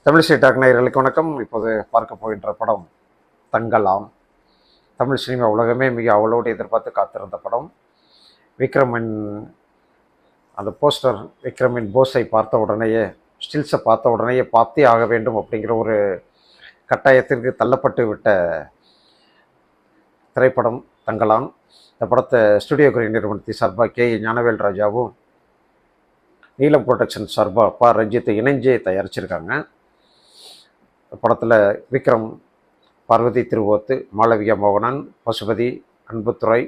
Tamilisai talk நேயர்களுக்கு வணக்கம். இப்போது பார்க்க போகின்ற படம் தங்கலாம். தமிழ் சினிமா உலகமே மிக அவளோடு எதிர்பார்த்து காத்திருந்த படம். விக்ரமின் அந்த போஸ்டர், விக்ரமின் போஸை பார்த்த உடனேயே, ஸ்டில்ஸை பார்த்த உடனேயே பார்த்தே ஆக வேண்டும் அப்படிங்கிற ஒரு கட்டாயத்திற்கு தள்ளப்பட்டு விட்ட திரைப்படம் தங்கலான். இந்த படத்தை ஸ்டுடியோ கிரீன் நிறுவனத்தின் சார்பாக கே ஞானவேல் ராஜாவும் நீலம் புரொடக்ஷன் சார்பாக பா ரஞ்சித்தை இணைஞ்சே தயாரிச்சிருக்காங்க. படத்தில் விக்ரம், பார்வதி திருவோத்து, மாளவிகா மோகனன், பசுபதி, அன்புத்துறை,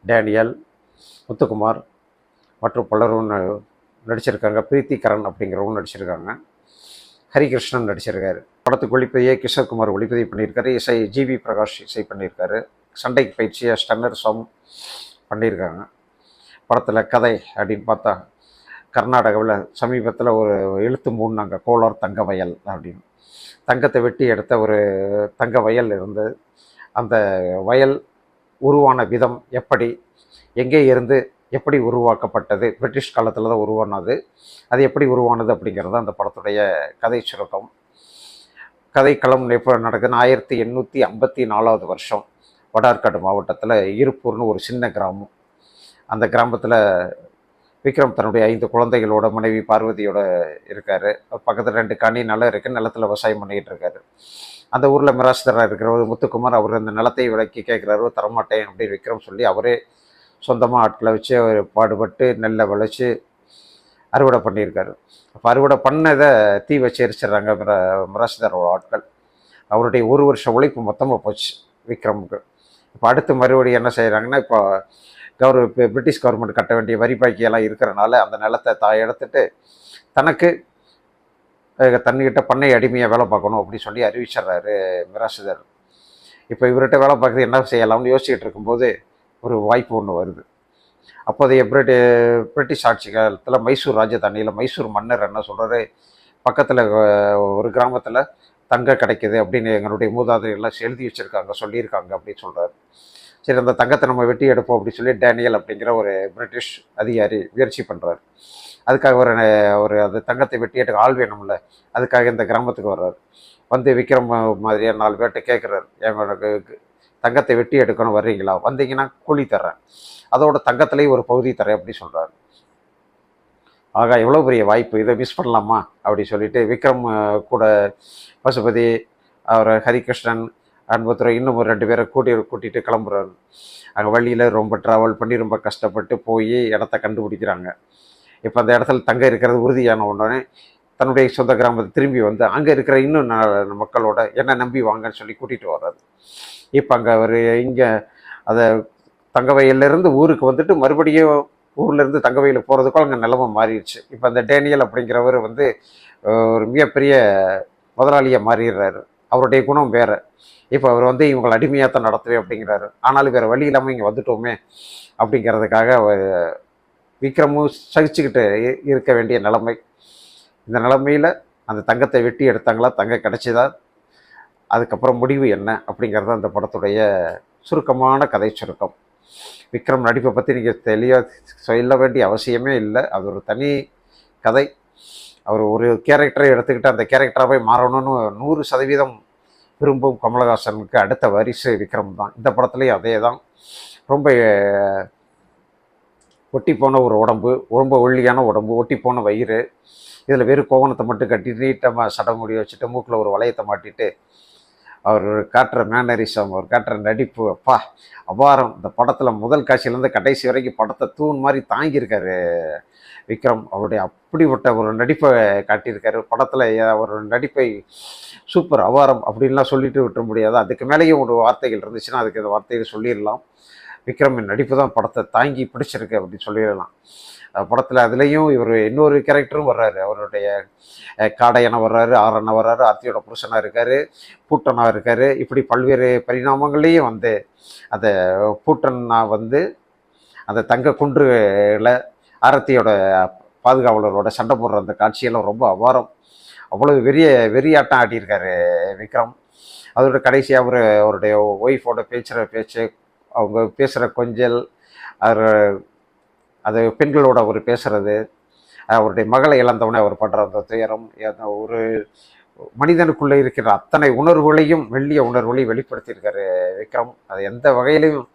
டேனியல், முத்துக்குமார் மற்றும் பலரும் நடிச்சிருக்காங்க. பிரீத்தி கரண் அப்படிங்கிறவங்க நடிச்சிருக்காங்க. ஹரிகிருஷ்ணன் நடிச்சிருக்காரு. படத்துக்கு ஒளிப்பதியை கிஷோர்குமார் ஒளிப்பதிவு பண்ணியிருக்காரு. இசை ஜிவி பிரகாஷ் இசை பண்ணியிருக்காரு. சண்டைக்கு பயிற்சியை ஸ்டன்னர் சாங் பண்ணியிருக்காங்க. படத்தில் கதை அப்படின்னு பார்த்தா, கர்நாடகாவில் சமீபத்தில் ஒரு எழுத்து மூடினாங்க, கோலார் தங்க வயல் அப்படின்னு. தங்கத்தை வெட்டி எடுத்த ஒரு தங்க வயல் இருந்து, அந்த வயல் உருவான விதம் எப்படி, எங்கே இருந்து எப்படி உருவாக்கப்பட்டது, பிரிட்டிஷ் காலத்தில் தான் உருவானது, அது எப்படி உருவானது அப்படிங்கிறது அந்த படத்துடைய கதை சுருக்கம். கதைக்களம் எப்போ நடக்குதுன்னு 1854 வருஷம் வடார்காடு மாவட்டத்தில் இருப்பூர்னு ஒரு சின்ன கிராமம். அந்த கிராமத்தில் விக்ரம் தன்னுடைய 5 குழந்தைகளோட மனைவி பார்வதியோட இருக்கார். பக்கத்தில் 2 காணி நிலம் இருக்குது. நிலத்தில் விவசாயம் பண்ணிக்கிட்டு இருக்காரு. அந்த ஊரில் மிராஸ்தராக இருக்கிறவர் முத்துக்குமார், அவர் அந்த நிலத்தை விலைக்கு கேட்குறாரு. தரமாட்டேன் அப்படின்னு விக்ரம் சொல்லி அவரே சொந்தமாக ஆட்களை வச்சு அவர் பாடுபட்டு நெல்லை விளைச்சி அறுவடை பண்ணியிருக்காரு. அப்போ அறுவடை பண்ணதை தீ வச்சு எரிச்சிடுறாங்க மிராஸ்தரோட ஆட்கள். அவருடைய 1 வருஷம் உழைப்பு மொத்தமாக போச்சு விக்ரமுக்கு. இப்போ அடுத்து மறுபடியும் என்ன செய்கிறாங்கன்னா, இப்போ பிரிட்டிஷ் கவர்மெண்ட் கட்ட வேண்டிய வரி பாக்கியெல்லாம் இருக்கிறனால அந்த நிலத்தை எடுத்துட்டு தனக்கு தன்னிக்கிட்ட பண்ணை அடிமையாக வேலை பார்க்கணும் அப்படின்னு சொல்லி அறிவிச்சிட்றாரு மிராசுதர். இப்போ இவர்கிட்ட வேலை பார்க்குறது என்ன செய்யலாம்னு யோசிச்சுட்டு இருக்கும்போது ஒரு வாய்ப்பு ஒன்று வருது. அப்போதைய பிரிட்டிஷ் ஆட்சி காலத்தில் மைசூர் ராஜதானியில் மைசூர் மன்னர் என்ன சொல்கிறாரு, பக்கத்தில் ஒரு கிராமத்தில் தங்கம் கிடைக்குது அப்படின்னு எங்களுடைய மூதாதையெல்லாம் எழுதி வச்சுருக்காங்க, சொல்லியிருக்காங்க அப்படின்னு சொல்கிறாரு. சரி, அந்த தங்கத்தை நம்ம வெட்டி எடுப்போம் அப்படின்னு சொல்லி டேனியல் அப்படிங்கிற ஒரு பிரிட்டிஷ் அதிகாரி முயற்சி பண்ணுறாரு. அதுக்காக ஒரு அந்த தங்கத்தை வெட்டி எடுக்க ஆள் வேணும்ல, அதுக்காக இந்த கிராமத்துக்கு வர்றாரு. வந்து விக்ரம் மாதிரியாக 4 பேர்கிட்ட கேட்குறாரு, எனக்கு தங்கத்தை வெட்டி எடுக்கணும், வர்றீங்களா, வந்தீங்கன்னா கூலி தர்றேன், அதோட தங்கத்துலேயும் ஒரு பகுதி தரேன் அப்படி சொல்கிறாரு. ஆகா, எவ்வளோ பெரிய வாய்ப்பு, இதை மிஸ் பண்ணலாமா அப்படி சொல்லிட்டு விக்ரம் கூட பசுபதி, அவர் ஹரிகிருஷ்ணன், அன்புத்துறை, இன்னும் ஒரு 2 பேரை கூட்டிகிட்டு கிளம்புறாரு. அங்கே வழியில் ரொம்ப ட்ராவல் பண்ணி ரொம்ப கஷ்டப்பட்டு போய் இடத்த கண்டுபிடிக்கிறாங்க. இப்போ அந்த இடத்துல தங்க இருக்கிறது உறுதியான உடனே தன்னுடைய சொந்த கிராமத்தை திரும்பி வந்து அங்கே இருக்கிற இன்னும் மக்களோட என்ன நம்பி வாங்கன்னு சொல்லி கூட்டிகிட்டு வர்றாரு. இப்போ அங்கே அவர் இங்கே அதை தங்க வயல்லேருந்து ஊருக்கு வந்துட்டு மறுபடியும் ஊர்லேருந்து தங்க வயலுக்கு போகிறதுக்கும் அங்கே நிலைமை மாறிடுச்சு. இப்போ அந்த டேனியல் அப்படிங்கிறவர் வந்து ஒரு மிகப்பெரிய முதலாளியாக மாறிடுறாரு. அவருடைய குணம் வேறு. இப்போ அவர் வந்து இவங்களை அடிமையாக தான் நடத்துவேன் அப்படிங்கிறாரு. ஆனாலும் வேறு வழி இல்லாமல் இங்கே வந்துட்டோமே அப்படிங்கிறதுக்காக விக்ரமும் சகிச்சுக்கிட்டு இருக்க வேண்டிய நிலைமை. இந்த நிலைமையில் அந்த தங்கத்தை வெட்டி எடுத்தாங்களா, தங்கம் கிடைச்சிதா, அதுக்கப்புறம் முடிவு என்ன அப்படிங்கிறது அந்த படத்துடைய சுருக்கமான கதை சுருக்கம். விக்ரம் நடிப்பை பற்றி நீங்கள் தெளிவாக சொல்ல வேண்டிய அவசியமே இல்லை. அது ஒரு தனி கதை. அவர் ஒரு கேரக்டரை எடுத்துக்கிட்டு அந்த கேரக்டராகவே மாறணும்னு 100% விரும்பும் கமலஹாசனுக்கு அடுத்த வாரிசு விக்ரம் தான். இந்த படத்துலேயும் அதே தான். ரொம்ப ஒட்டி போன ஒரு உடம்பு, ரொம்ப ஒல்லியான உடம்பு, ஒட்டி போன வயிறு, இதில் வெறும் கோவணத்தை மட்டும் கட்டி நீட்டமாக சடமுடி வச்சுட்டு மூக்கில் ஒரு வளையத்தை மாட்டிட்டு அவர் காட்டுற மேனரிசம், அவர் காட்டுற நடிப்பு, அப்பா அபாரம். இந்த படத்தில் முதல் காட்சியிலேருந்து கடைசி வரைக்கும் படத்தை தூண் மாதிரி தாங்கியிருக்காரு விக்ரம். அவருடைய அப்படிப்பட்ட ஒரு நடிப்பை காட்டியிருக்காரு படத்தில். ஒரு நடிப்பை சூப்பர், அபாரம் அப்படின்லாம் சொல்லிட்டு விட்டுற முடியாது. அதுக்கு மேலேயும் ஒரு வார்த்தைகள் இருந்துச்சுன்னா அதுக்கு இந்த வார்த்தையை சொல்லிடலாம். விக்ரமின் நடிப்பு தான் படத்தை தாங்கி பிடிச்சிருக்கு அப்படின்னு சொல்லிடலாம். படத்தில் அதுலேயும் இவர் இன்னொரு கேரக்டரும் வர்றாரு. அவருடைய காடையனை வர்றாரு, ஆரண்ணா வர்றாரு, ஆர்த்தியோட புருஷனாக இருக்கார், பூட்டனாக இருக்கார். இப்படி பல்வேறு பரிணாமங்களையும் வந்து அந்த பூட்டனா வந்து அந்த தங்க குன்றுல ஆரத்தியோட பாதுகாவலரோட சண்டை போடுற அந்த காட்சியெல்லாம் ரொம்ப அபாரம். அவ்வளவு வெறியாட்டம் ஆட்டியிருக்காரு விக்ரம். அதோட கடைசியாக அவருடைய ஒய்ஃபோட பேசுகிற பேச்சு, அவங்க பேசுகிற கொஞ்சல், அவர் அது பெண்களோட அவர் பேசுகிறது, அவருடைய மகளை இழந்தவனே அவர் பண்ணுற அந்த துயரம், ஒரு மனிதனுக்குள்ளே இருக்கிற அத்தனை உணர்வுகளையும் மெல்லிய உணர்வுகளையும் வெளிப்படுத்தியிருக்காரு விக்ரம். அது எந்த வகையிலையும்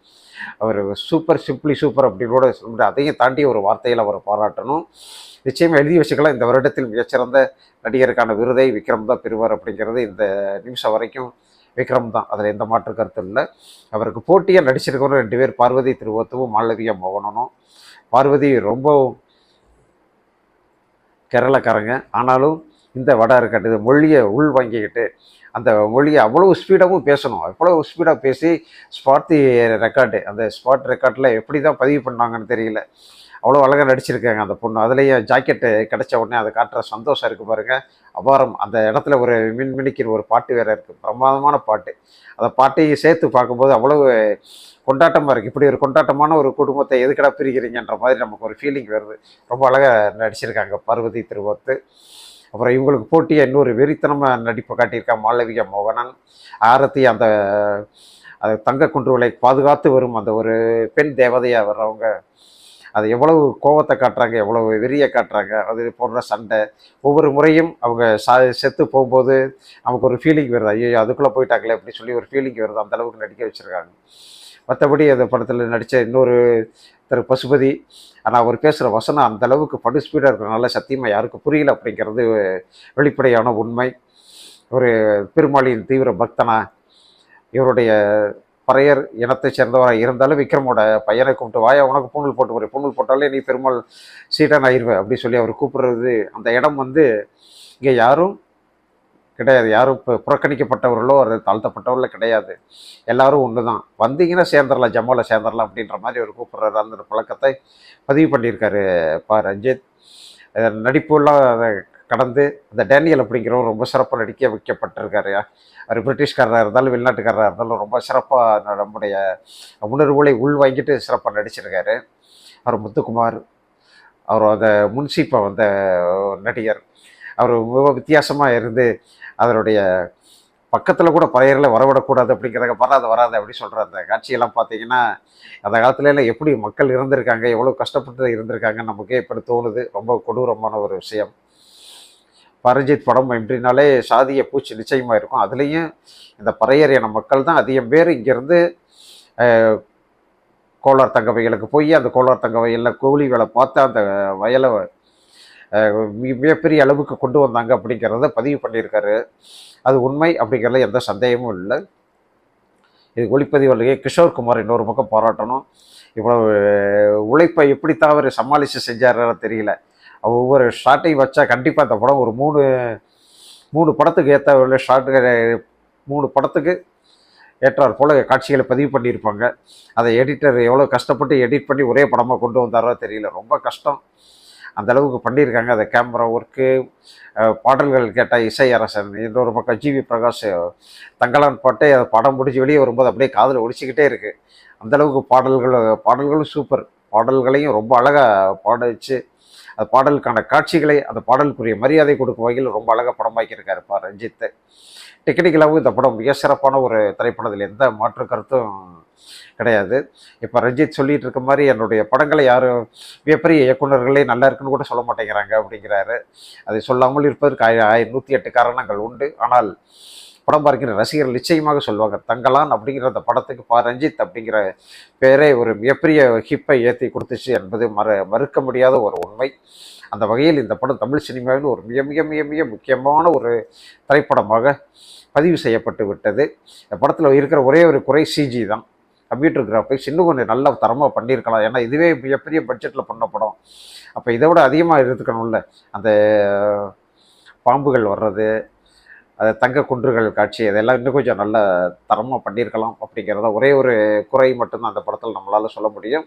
அவர் சூப்பர், சிம்பிளி சூப்பர் அப்படின்னு கூட சொல்ல முடியாது. அதையும் தாண்டி ஒரு வார்த்தையில் அவரை பாராட்டணும். நிச்சயமாக எழுதி வச்சுக்கலாம், இந்த வருடத்தில் மிகச்சிறந்த நடிகருக்கான விருதை விக்ரம் தான் பெறுவார் அப்படிங்கிறது இந்த நிமிஷம் வரைக்கும் விக்ரம் தான், அதில் எந்த மாற்று கருத்து இல்லை. அவருக்கு போட்டியாக நடிச்சிருக்கிறவங்க 2 பேர், பார்வதி திருவோத்துவும் மாளவிகா மோகனனும். பார்வதி ரொம்ப கேரளக்காரங்க, ஆனாலும் இந்த வடை இருக்கட்டு மொழியை உள் வாங்கிக்கிட்டு அந்த மொழியை அவ்வளோ ஸ்பீடாகவும் பேசணும். அவ்வளோ ஸ்பீடாக பேசி ஸ்பாட் ரெக்கார்டு, அந்த ஸ்பாட் ரெக்கார்டில் எப்படி தான் பதிவு பண்ணாங்கன்னு தெரியல. அவ்வளோ அழகாக நடிச்சிருக்காங்க அந்த பொண்ணு. அதுலேயும் ஜாக்கெட்டு கிடச்ச உடனே அதை காட்டுற சந்தோஷம் இருக்குது பாருங்கள், அபாரம். அந்த இடத்துல ஒரு மின்மினிக்கிற ஒரு பாட்டு வேறு இருக்குது, பிரமாதமான பாட்டு. அந்த பாட்டையும் சேர்த்து பார்க்கும்போது அவ்வளோ கொண்டாட்டமாக இருக்குது. இப்படி ஒரு கொண்டாட்டமான ஒரு குடும்பத்தை எதுக்கடா பிரிக்கிறீங்கன்ற மாதிரி நமக்கு ஒரு ஃபீலிங் வருது. ரொம்ப அழகாக நடிச்சிருக்காங்க பார்வதி திருவோத்து. அப்புறம் இவங்களுக்கு போட்டியாக இன்னொரு வெறித்தனமாக நடிப்பை காட்டியிருக்காங்க மாளவிகா மோகனன். ஆரத்தி அந்த தங்க குன்றுகளை பாதுகாத்து வரும் அந்த ஒரு பெண் தேவதையாக வர்றவங்க, அது எவ்வளவு கோபத்தை காட்டுறாங்க, எவ்வளவு வெறியை காட்டுறாங்க. அது போடுற சண்டை, ஒவ்வொரு முறையும் அவங்க செத்து போகும்போது நமக்கு ஒரு ஃபீலிங் வருது, ஐயோ அதுக்குள்ளே போயிட்டாங்களே அப்படின்னு சொல்லி ஒரு ஃபீலிங் வருது. அந்த அளவுக்கு நடிக்க வச்சுருக்காங்க. மற்றபடி அந்த படத்தில் நடித்த இன்னொரு திரு பசுபதி, ஆனால் அவர் பேசுகிற வசனம் அந்த அளவுக்கு படு ஸ்பீடாக இருக்கிறனால சத்தியமாக யாருக்கும் புரியல அப்படிங்கிறது வெளிப்படையான உண்மை. ஒரு பெருமாளியின் தீவிர பக்தனா, இவருடைய பறையர் இனத்தை சேர்ந்தவராக இருந்தாலும் விக்ரமோட பையனை கூப்பிட்டு, வாயா உனக்கு பூணூல் போட்டு போகிறேன், பூணூல் போட்டாலே நீ பெருமாள் சீடன் ஆயிடுவேன் அப்படின்னு சொல்லி அவர் கூப்பிடுறது. அந்த இடம் இங்கே யாரும் கிடையாது, யாரும் புறக்கணிக்கப்பட்டவர்களோ அது தாழ்த்தப்பட்டவர்களோ கிடையாது, எல்லாரும் ஒன்று தான். வந்தீங்கன்னா சேர்ந்துடலாம், ஜம்மாவில் சேர்ந்துடலாம் அப்படின்ற மாதிரி அவர் கூப்பிட்றாரு. அந்த பழக்கத்தை பதிவு பண்ணியிருக்காரு ரஞ்சித். நடிப்புலாம் அதை கடந்து அந்த டேனியல் அப்படிங்கிறவர் ரொம்ப சிறப்பாக நடிக்க வைக்கப்பட்டிருக்காரு. அவர் பிரிட்டிஷ்காரராக இருந்தாலும் வெளிநாட்டுக்காரராக இருந்தாலும் ரொம்ப சிறப்பாக நம்முடைய உணர்வுகளை உள்வாங்கிட்டு சிறப்பாக நடிச்சிருக்காரு. அவர் முத்துக்குமார், அவர் அந்த முன்சீப்பை வந்த நடிகர், அவர் மிக வித்தியாசமாக இருந்து அதனுடைய பக்கத்தில் கூட பறையர்களை வரவிடக்கூடாது அப்படிங்கிறத வராது அப்படின்னு சொல்கிற அந்த காட்சியெல்லாம் பார்த்தீங்கன்னா, அந்த காலத்துலலாம் எப்படி மக்கள் இருந்திருக்காங்க, எவ்வளோ கஷ்டப்பட்டு இருந்திருக்காங்கன்னு நமக்கே இப்படி தோணுது. ரொம்ப கொடூரமான ஒரு விஷயம். பரஞ்சித் படம் எப்படின்னாலே சாதிய பூச்சி நிச்சயமாக இருக்கும். அதுலேயும் இந்த பறையர் இன மக்கள் தான் அதிகம் பேர் இங்கேருந்து கோலார் தங்க வயலுக்கு போய் அந்த கோலார் தங்க வயலில் கூலி வேலை பார்த்து அந்த வயலை மிகப்பெரிய அளவுக்கு கொண்டு வந்தாங்க அப்படிங்கிறத பதிவு பண்ணியிருக்காரு. அது உண்மை அப்படிங்கிறதுல எந்த சந்தேகமும் இல்லை. இது ஒளிப்பதிவாளர் கிஷோர் குமார் இன்னொரு பக்கம் பாராட்டணும். இவ்வளவு உழைப்பை எப்படித்தான் அவர் சமாளித்து செஞ்சாருன்னு தெரியல. ஒவ்வொரு ஷாட்டையும் வச்சா கண்டிப்பாக அந்த படம் ஒரு மூணு படத்துக்கு ஏற்ற ஷாட்டு, 3 படத்துக்கு ஏற்றார் போல் காட்சிகளை பதிவு பண்ணியிருப்பாங்க. அதை எடிட்டர் எவ்வளோ கஷ்டப்பட்டு எடிட் பண்ணி ஒரே படமாக கொண்டு வந்தாரோ தெரியல, ரொம்ப கஷ்டம். அந்த அளவுக்கு பண்ணியிருக்காங்க. அந்த கேமரா ஒர்க்கு, பாடல்கள் கேட்டால் இசை அரசன், இன்னொரு பக்கம் ஜிவி பிரகாஷ் தங்கலான் பாட்டே படம் முடிஞ்சு வெளியே வரும்போது அப்படியே காதில் ஒடிச்சிக்கிட்டே இருக்குது. அந்தளவுக்கு பாடல்களும் சூப்பர். பாடல்களையும் ரொம்ப அழகாக பாட வச்சு அந்த பாடலுக்கான காட்சிகளை, அந்த பாடலுக்குரிய மரியாதை கொடுக்கும் வகையில் ரொம்ப அழகாக படமாக்கியிருக்காருப்பா ரஞ்சித். டெக்னிக்கலாகவும் இந்த படம் மிக சிறப்பான ஒரு திரைப்படத்தில் எந்த மாற்று கருத்தும் கிடையாது. இப்போ ரஞ்சித் சொல்லிட்டு இருக்க மாதிரி என்னுடைய படங்களை யாரும் மிகப்பெரிய இயக்குநர்களே நல்லா இருக்குன்னு கூட சொல்ல மாட்டேங்கிறாங்க அப்படிங்கிறாரு. அதை சொல்லாமல் இருப்பதற்கு 108 காரணங்கள் உண்டு. ஆனால் படம் பார்க்கிற ரசிகர்கள் நிச்சயமாக சொல்லுவாங்க, தங்கலான் அப்படிங்கிற அந்த படத்துக்கு ரஞ்சித் அப்படிங்கிற பேரே ஒரு மிகப்பெரிய ஹிப்பை ஏற்றி கொடுத்துச்சு என்பது மறுக்க முடியாத ஒரு உண்மை. அந்த வகையில் இந்த படம் தமிழ் சினிமாவில் ஒரு மிக மிக மிக மிக முக்கியமான ஒரு திரைப்படமாக பதிவு செய்யப்பட்டு விட்டது. இந்த படத்தில் இருக்கிற ஒரே ஒரு குறை சிஜி தான். கம்ப்யூட்டர் கிராஃபிக்ஸ் இன்னும் கொஞ்சம் நல்ல தரமாக பண்ணியிருக்கலாம். ஏன்னா இதுவே மிகப்பெரிய பட்ஜெட்டில் பண்ண படம். அப்போ இதை விட அதிகமாக இருக்கணும்ல. அந்த பாம்புகள் வர்றது, அது தங்க குன்றுகள் காட்சி, அதெல்லாம் இன்னும் கொஞ்சம் நல்ல தரமாக பண்ணியிருக்கலாம் அப்படிங்கிறத ஒரே ஒரு குறை மட்டும்தான் அந்த படத்தில் நம்மளால் சொல்ல முடியும்.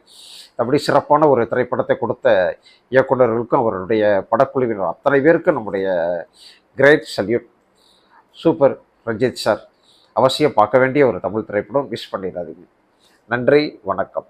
அப்படி சிறப்பான ஒரு திரைப்படத்தை கொடுத்த இயக்குநர்களுக்கும் அவருடைய படக்குழுவினர் அத்தனை பேருக்கும் நம்முடைய great salute. Super Ranjith sir, அவசியம் பார்க்க வேண்டிய ஒரு தமிழ் திரைப்படம், மிஸ் பண்ணிடாதீங்க. நன்றி, வணக்கம்.